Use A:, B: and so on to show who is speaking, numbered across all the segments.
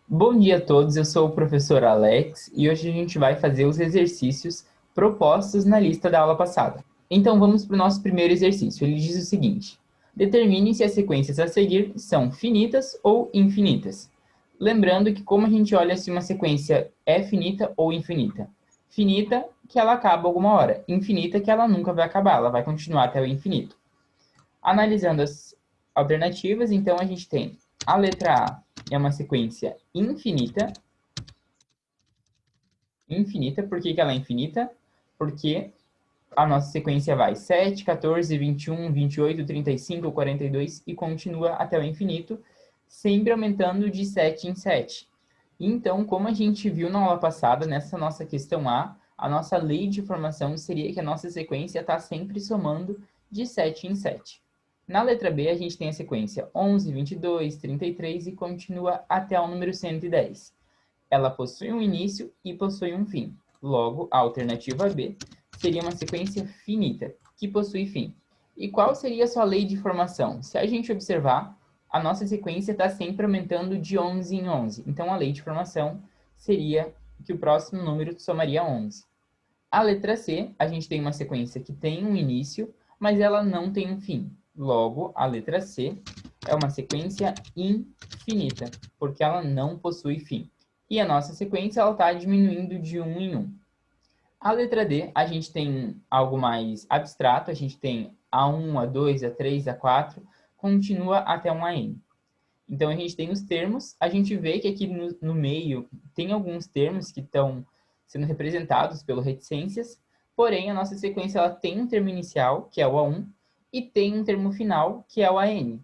A: Bom dia a todos, eu sou o professor Alex e hoje a gente vai fazer os exercícios propostos na lista da aula passada. Então vamos para o nosso primeiro exercício. Ele diz o seguinte: determine se as sequências a seguir são finitas ou infinitas. Lembrando que como a gente olha se uma sequência é finita ou infinita. Finita, que ela acaba alguma hora. Infinita, que ela nunca vai acabar, ela vai continuar até o infinito. Analisando as alternativas, então a gente tem a letra A é uma sequência infinita. Infinita, por que ela é infinita? Porque a nossa sequência vai 7, 14, 21, 28, 35, 42 e continua até o infinito, sempre aumentando de 7 em 7. Então, como a gente viu na aula passada, nessa nossa questão a nossa lei de formação seria que a nossa sequência está sempre somando de 7 em 7. Na letra B, a gente tem a sequência 11, 22, 33 e continua até o número 110. Ela possui um início e possui um fim. Logo, a alternativa B seria uma sequência finita, que possui fim. E qual seria a sua lei de formação? Se a gente observar, a nossa sequência está sempre aumentando de 11 em 11. Então, a lei de formação seria que o próximo número somaria 11. A letra C, a gente tem uma sequência que tem um início, mas ela não tem um fim. Logo, a letra C é uma sequência infinita, porque ela não possui fim. E a nossa sequência está diminuindo de um em um. A letra D, a gente tem algo mais abstrato, a gente tem A1, A2, A3, A4, continua até um AN. Então, a gente tem os termos, a gente vê que aqui no meio tem alguns termos que estão sendo representados pelo reticências, porém, a nossa sequência ela tem um termo inicial, que é o A1, e tem um termo final, que é o AN.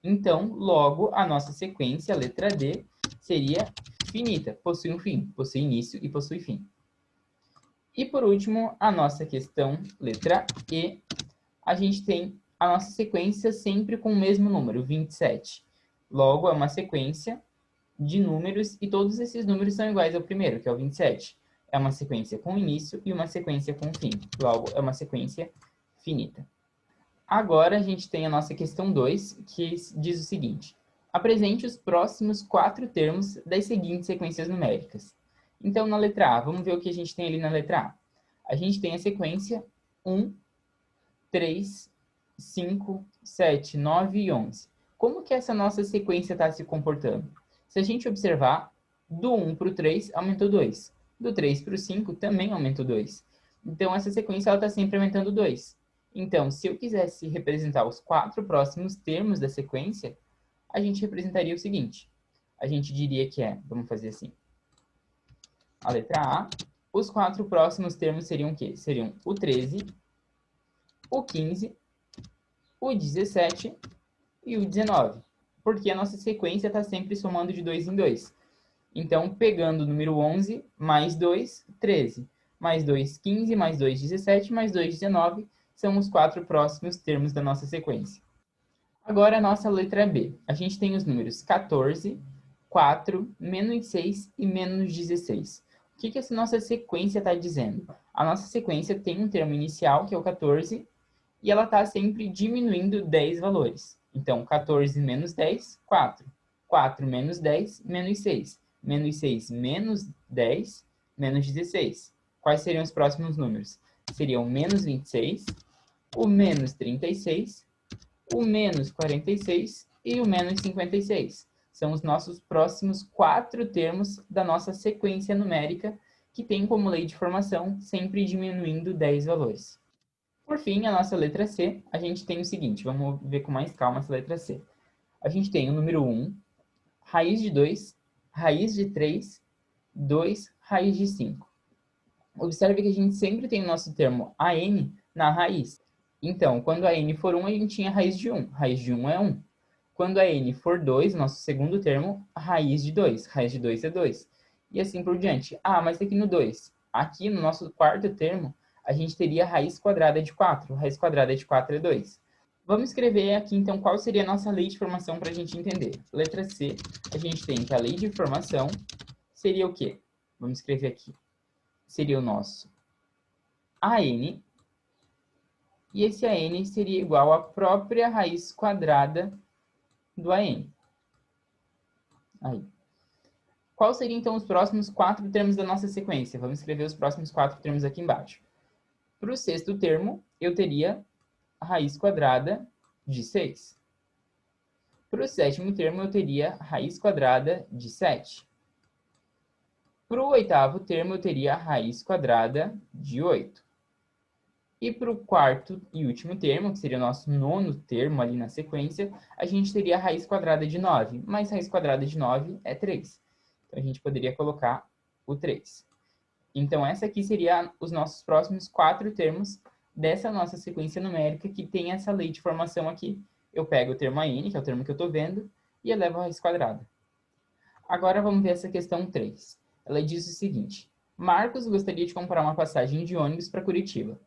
A: Então, logo, a nossa sequência, a letra D, seria finita, possui um fim, possui início e possui fim. E por último, a nossa questão, letra E, a gente tem a nossa sequência sempre com o mesmo número, 27. Logo, é uma sequência de números e todos esses números são iguais ao primeiro, que é o 27. É uma sequência com início e uma sequência com fim. Logo, é uma sequência finita. Agora a gente tem a nossa questão 2, que diz o seguinte: apresente os próximos 4 termos das seguintes sequências numéricas. Então, na letra A, vamos ver o que a gente tem ali na letra A. A gente tem a sequência 1, 3, 5, 7, 9 e 11. Como que essa nossa sequência está se comportando? Se a gente observar, do 1 para o 3, aumentou 2. Do 3 para o 5, também aumentou 2. Então, essa sequência está sempre aumentando 2. Então, se eu quisesse representar os 4 próximos termos da sequência, a gente representaria o seguinte. A gente diria que vamos fazer assim. A letra A, os 4 próximos termos seriam o quê? Seriam o 13, o 15, o 17 e o 19. Porque a nossa sequência está sempre somando de 2 em 2. Então, pegando o número 11, mais 2, 13. Mais 2, 15, mais 2, 17, mais 2, 19, são os 4 próximos termos da nossa sequência. Agora, a nossa letra B. A gente tem os números 14, 4, menos 6 e menos 16. O que essa nossa sequência está dizendo? A nossa sequência tem um termo inicial, que é o 14, e ela está sempre diminuindo 10 valores. Então, 14 menos 10, 4. 4 menos 10, menos 6. Menos 6 menos 10, menos 16. Quais seriam os próximos números? Seriam menos 26, o menos 36, o menos 46 e o menos 56. São os nossos próximos 4 termos da nossa sequência numérica, que tem como lei de formação sempre diminuindo 10 valores. Por fim, a nossa letra C, a gente tem o seguinte, vamos ver com mais calma essa letra C. A gente tem o número 1, raiz de 2, raiz de 3, 2, raiz de 5. Observe que a gente sempre tem o nosso termo AN na raiz. Então, quando a n for 1, a gente tinha a raiz de 1. Raiz de 1 é 1. Quando a n for 2, nosso segundo termo, a raiz de 2. Raiz de 2 é 2. E assim por diante. Ah, mas aqui no 2. Aqui no nosso quarto termo, a gente teria a raiz quadrada de 4. Raiz quadrada de 4 é 2. Vamos escrever aqui, então, qual seria a nossa lei de formação para a gente entender. Letra C, a gente tem que a lei de formação seria o quê? Vamos escrever aqui. Seria o nosso AN, e esse AN seria igual à própria raiz quadrada do AN. Aí. Quais seriam, então, os próximos 4 termos da nossa sequência? Vamos escrever os próximos 4 termos aqui embaixo. Para o sexto termo, eu teria a raiz quadrada de 6. Para o sétimo termo, eu teria a raiz quadrada de 7. Para o oitavo termo, eu teria a raiz quadrada de 8. E para o quarto e último termo, que seria o nosso nono termo ali na sequência, a gente teria a raiz quadrada de 9. Mas raiz quadrada de 9 é 3. Então, a gente poderia colocar o 3. Então, essa aqui seria os nossos próximos 4 termos dessa nossa sequência numérica que tem essa lei de formação aqui. Eu pego o termo n, que é o termo que eu estou vendo, e elevo a raiz quadrada. Agora, vamos ver essa questão 3. Ela diz o seguinte: Marcos gostaria de comprar uma passagem de ônibus para Curitiba.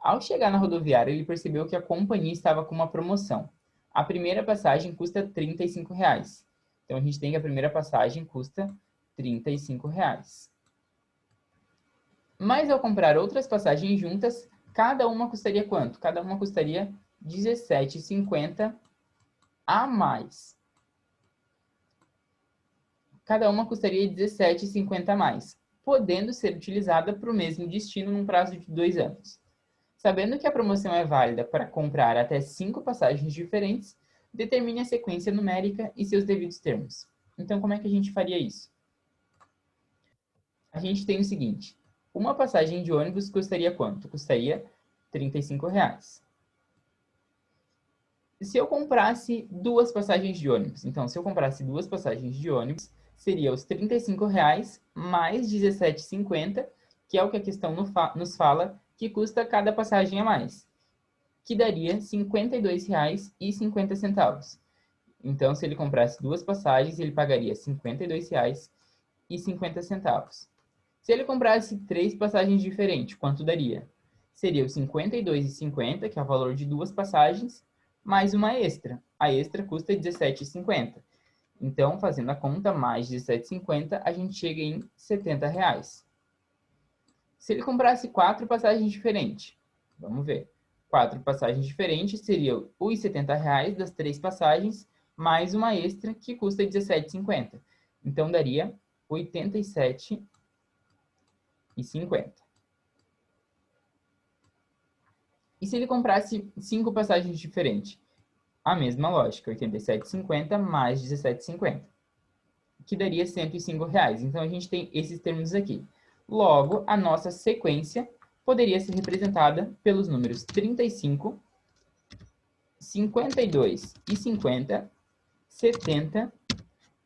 A: Ao chegar na rodoviária, ele percebeu que a companhia estava com uma promoção. A primeira passagem custa R$ 35. Então, a gente tem que a primeira passagem custa R$ 35. Mas ao comprar outras passagens juntas, cada uma custaria quanto? Cada uma custaria R$ 17,50 a mais. Cada uma custaria R$ 17,50 a mais, podendo ser utilizada para o mesmo destino num prazo de 2 anos. Sabendo que a promoção é válida para comprar até 5 passagens diferentes, determine a sequência numérica e seus devidos termos. Então, como é que a gente faria isso? A gente tem o seguinte: uma passagem de ônibus custaria quanto? Custaria R$ 35. Se eu comprasse 2 passagens de ônibus, então, se eu comprasse 2 passagens de ônibus, seria os R$ 35 mais R$ 17,50, que é o que a questão nos fala, que custa cada passagem a mais, que daria R$ 52,50. Então, se ele comprasse 2 passagens, ele pagaria R$ 52,50. Se ele comprasse 3 passagens diferentes, quanto daria? Seria os R$ 52,50, que é o valor de 2 passagens, mais uma extra. A extra custa R$ 17,50. Então, fazendo a conta, mais R$ 17,50, a gente chega em R$ 70. Se ele comprasse 4 passagens diferentes, vamos ver. 4 passagens diferentes seriam os R$ 70 das 3 passagens, mais uma extra que custa R$ 17,50. Então, daria R$ 87,50. E se ele comprasse 5 passagens diferentes? A mesma lógica, R$ 87,50 mais R$ 17,50, que daria R$ 105. Então, a gente tem esses termos aqui. Logo, a nossa sequência poderia ser representada pelos números 35, 52,50, 70,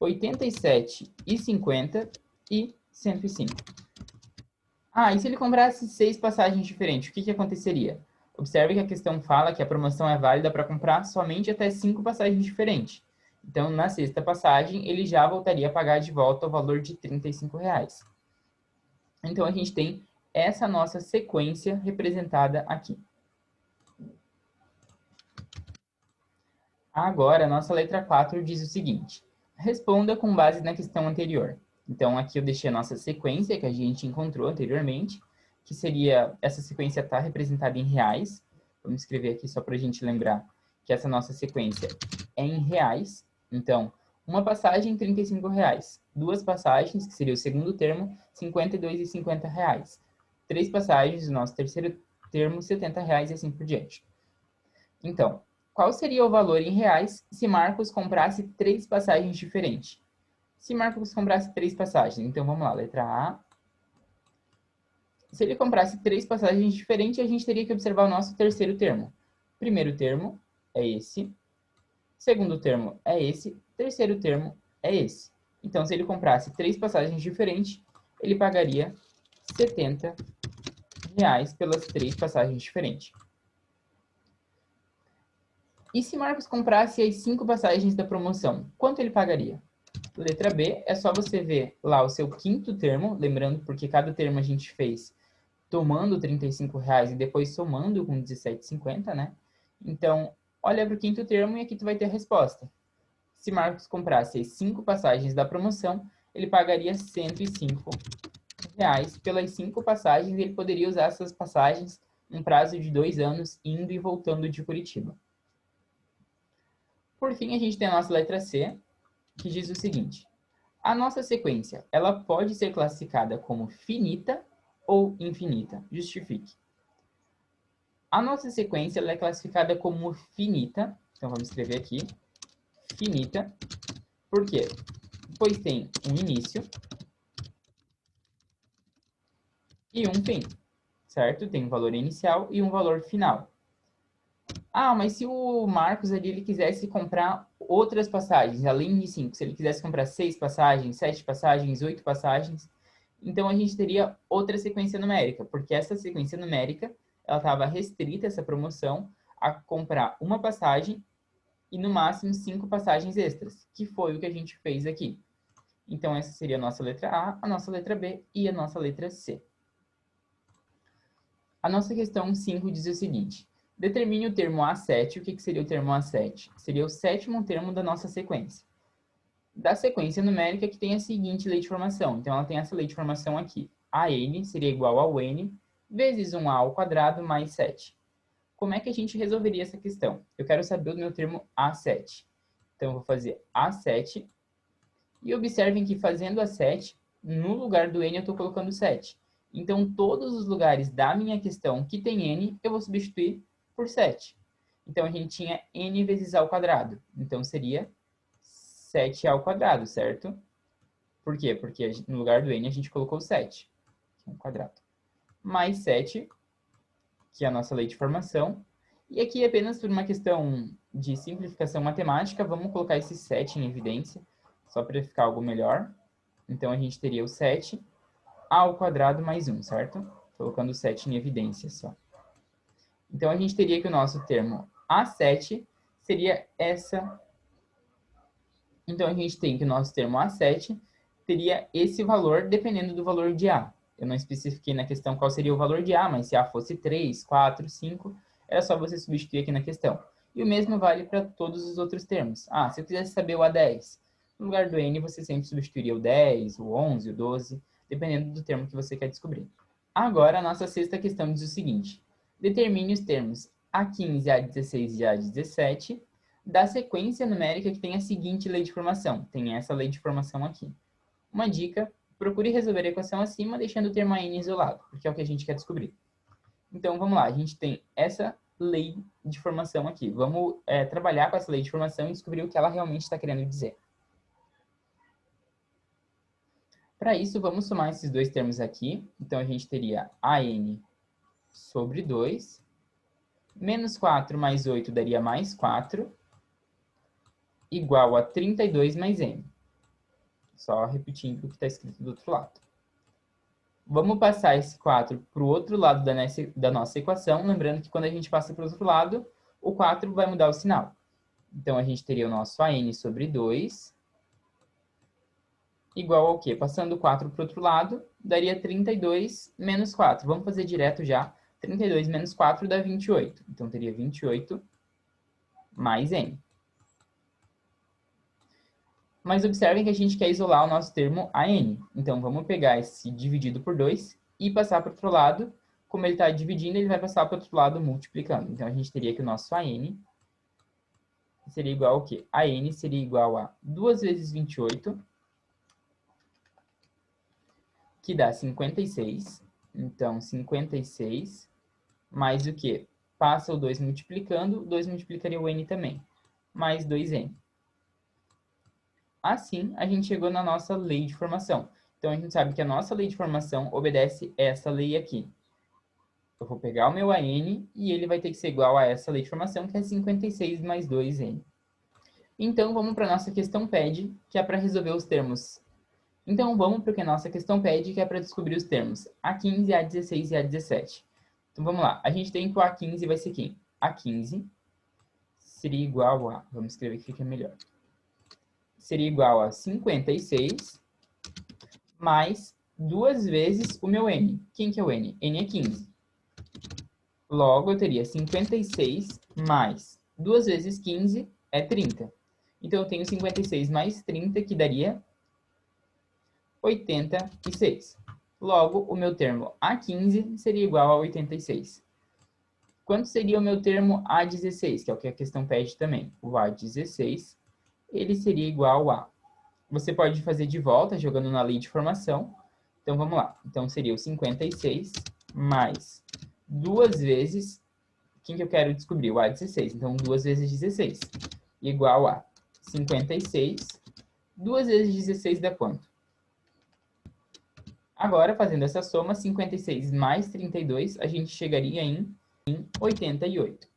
A: 87,50 e 105. E se ele comprasse 6 passagens diferentes, o que aconteceria? Observe que a questão fala que a promoção é válida para comprar somente até 5 passagens diferentes. Então, na sexta passagem, ele já voltaria a pagar de volta o valor de R$ 35. Então, a gente tem essa nossa sequência representada aqui. Agora, a nossa letra 4 diz o seguinte: responda com base na questão anterior. Então, aqui eu deixei a nossa sequência que a gente encontrou anteriormente, que seria, essa sequência está representada em reais. Vamos escrever aqui só para a gente lembrar que essa nossa sequência é em reais. Então, uma passagem, R$ 35. 2 passagens, que seria o segundo termo, R$ 52,50. 3 passagens, o nosso terceiro termo, R$ 70 e assim por diante. Então, qual seria o valor em reais se Marcos comprasse 3 passagens diferentes? Se Marcos comprasse 3 passagens, então vamos lá, letra A. Se ele comprasse 3 passagens diferentes, a gente teria que observar o nosso terceiro termo. Primeiro termo é esse. Segundo termo é esse. Terceiro termo é esse. Então, se ele comprasse 3 passagens diferentes, ele pagaria R$ 70 pelas 3 passagens diferentes. E se Marcos comprasse as 5 passagens da promoção, quanto ele pagaria? Letra B, é só você ver lá o seu quinto termo, lembrando porque cada termo a gente fez tomando R$ 35 e depois somando com R$ 17,50, né? Então, olha para o quinto termo e aqui tu vai ter a resposta. Se Marcos comprasse as 5 passagens da promoção, ele pagaria R$ 105 pelas 5 passagens e ele poderia usar essas passagens em prazo de 2 anos, indo e voltando de Curitiba. Por fim, a gente tem a nossa letra C, que diz o seguinte: A nossa sequência, ela pode ser classificada como finita ou infinita. Justifique. A nossa sequência ela é classificada como finita. Então, vamos escrever aqui. Finita. Por quê? Pois tem um início e um fim, certo? Tem um valor inicial e um valor final. Ah, mas se o Marcos ali ele quisesse comprar outras passagens, além de 5, se ele quisesse comprar 6 passagens, 7 passagens, 8 passagens, então a gente teria outra sequência numérica, porque essa sequência numérica, ela estava restrita, essa promoção, a comprar uma passagem e no máximo 5 passagens extras, que foi o que a gente fez aqui. Então essa seria a nossa letra A nossa letra B e a nossa letra C. A nossa questão 5 diz o seguinte: determine o termo A7. O que seria o termo A7? Seria o sétimo termo da nossa sequência. Da sequência numérica que tem a seguinte lei de formação. Então, ela tem essa lei de formação aqui. AN seria igual ao N vezes 1A ao quadrado mais 7. Como é que a gente resolveria essa questão? Eu quero saber o meu termo A7. Então, eu vou fazer A7. E observem que fazendo A7, no lugar do N eu estou colocando 7. Então, todos os lugares da minha questão que tem N, eu vou substituir por 7. Então, a gente tinha N vezes A ao quadrado. Então, seria 7A ao quadrado, certo? Por quê? Porque no lugar do N a gente colocou 7, que é um quadrado. Mais 7, que é a nossa lei de formação. E aqui, apenas por uma questão de simplificação matemática, vamos colocar esse 7 em evidência, só para ficar algo melhor. Então, a gente teria o 7 ao quadrado mais 1, certo? Colocando o 7 em evidência só. Então, a gente teria que o nosso termo A7 seria essa. Então, a gente tem que o nosso termo A7 teria esse valor dependendo do valor de A. Eu não especifiquei na questão qual seria o valor de A, mas se A fosse 3, 4, 5, era só você substituir aqui na questão. E o mesmo vale para todos os outros termos. Ah, se eu quisesse saber o A10, no lugar do N você sempre substituiria o 10, o 11, o 12, dependendo do termo que você quer descobrir. Agora, a nossa sexta questão diz o seguinte: determine os termos A15, A16 e A17 da sequência numérica que tem a seguinte lei de formação. Tem essa lei de formação aqui. Uma dica: procure resolver a equação acima deixando o termo n isolado, porque é o que a gente quer descobrir. Então, vamos lá. A gente tem essa lei de formação aqui. Vamos trabalhar com essa lei de formação e descobrir o que ela realmente está querendo dizer. Para isso, vamos somar esses dois termos aqui. Então, a gente teria AN sobre 2. Menos 4 mais 8 daria mais 4. Igual a 32 mais n. Só repetindo o que está escrito do outro lado. Vamos passar esse 4 para o outro lado da nossa equação. Lembrando que quando a gente passa para o outro lado, o 4 vai mudar o sinal. Então, a gente teria o nosso AN sobre 2 igual ao quê? Passando o 4 para o outro lado, daria 32 menos 4. Vamos fazer direto já. 32 menos 4 dá 28. Então, teria 28 mais n. Mas observem que a gente quer isolar o nosso termo AN. Então, vamos pegar esse dividido por 2 e passar para o outro lado. Como ele está dividindo, ele vai passar para o outro lado multiplicando. Então, a gente teria que o nosso AN seria igual ao quê? AN seria igual a 2 vezes 28, que dá 56. Então, 56 mais o quê? Passa o 2 multiplicando, o 2 multiplicaria o n também, mais 2n. Assim, a gente chegou na nossa lei de formação. Então, a gente sabe que a nossa lei de formação obedece essa lei aqui. Eu vou pegar o meu AN e ele vai ter que ser igual a essa lei de formação, que é 56 mais 2n. Então, vamos para a nossa questão PED, que é para resolver os termos. Então, vamos para o que a nossa questão pede, que é para descobrir os termos A15, A16 e A17. Então, vamos lá. A gente tem que o A15 vai ser quem? A15 seria igual a... Vamos escrever aqui que é melhor. Seria igual a 56 mais 2 vezes o meu n. Quem que é o n? N é 15. Logo, eu teria 56 mais 2 vezes 15 é 30. Então, eu tenho 56 mais 30, que daria 86. Logo, o meu termo A15 seria igual a 86. Quanto seria o meu termo A16, que é o que a questão pede também? O A16, ele seria igual a você pode fazer de volta, jogando na lei de formação. Então, vamos lá. Então, seria o 56 mais 2 vezes... Quem que eu quero descobrir? O A16. Então, 2 vezes 16 igual a 56. 2 vezes 16 dá quanto? Agora, fazendo essa soma, 56 mais 32, a gente chegaria em 88.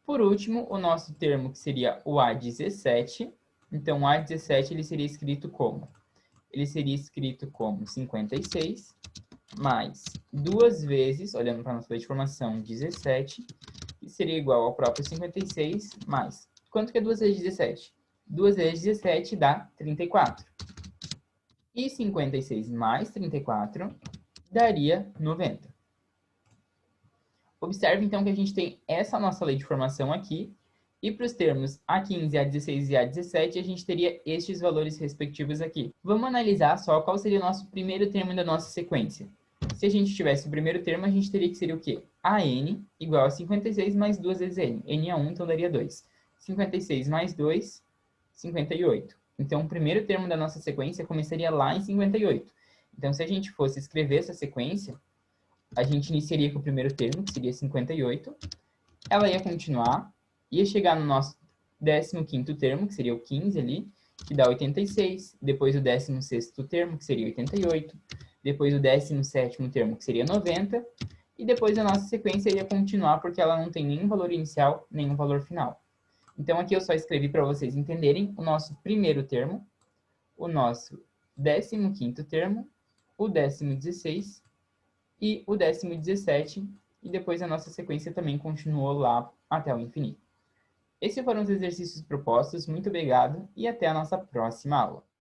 A: Por último, o nosso termo, que seria o A17. Então, o A17 ele seria escrito como? Ele seria escrito como 56 mais 2 vezes, olhando para a nossa lei de formação, 17, que seria igual ao próprio 56 mais... Quanto que é 2 vezes 17? 2 vezes 17 dá 34. E 56 mais 34 daria 90. Observe, então, que a gente tem essa nossa lei de formação aqui, e para os termos A15, A16 e A17, a gente teria estes valores respectivos aqui. Vamos analisar só qual seria o nosso primeiro termo da nossa sequência. Se a gente tivesse o primeiro termo, a gente teria que ser o quê? AN igual a 56 mais 2 vezes N. N é 1, então daria 2. 56 mais 2, 58. Então, o primeiro termo da nossa sequência começaria lá em 58. Então, se a gente fosse escrever essa sequência, a gente iniciaria com o primeiro termo, que seria 58. Ela ia continuar, ia chegar no nosso 15º termo, que seria o 15 ali, que dá 86. Depois o 16º termo, que seria 88. Depois o 17º termo, que seria 90. E depois a nossa sequência ia continuar, porque ela não tem nenhum valor inicial, nenhum valor final. Então, aqui eu só escrevi para vocês entenderem o nosso primeiro termo, o nosso 15º termo, o 16º e o 17º, e depois a nossa sequência também continuou lá até o infinito. Esses foram os exercícios propostos, muito obrigado e até a nossa próxima aula.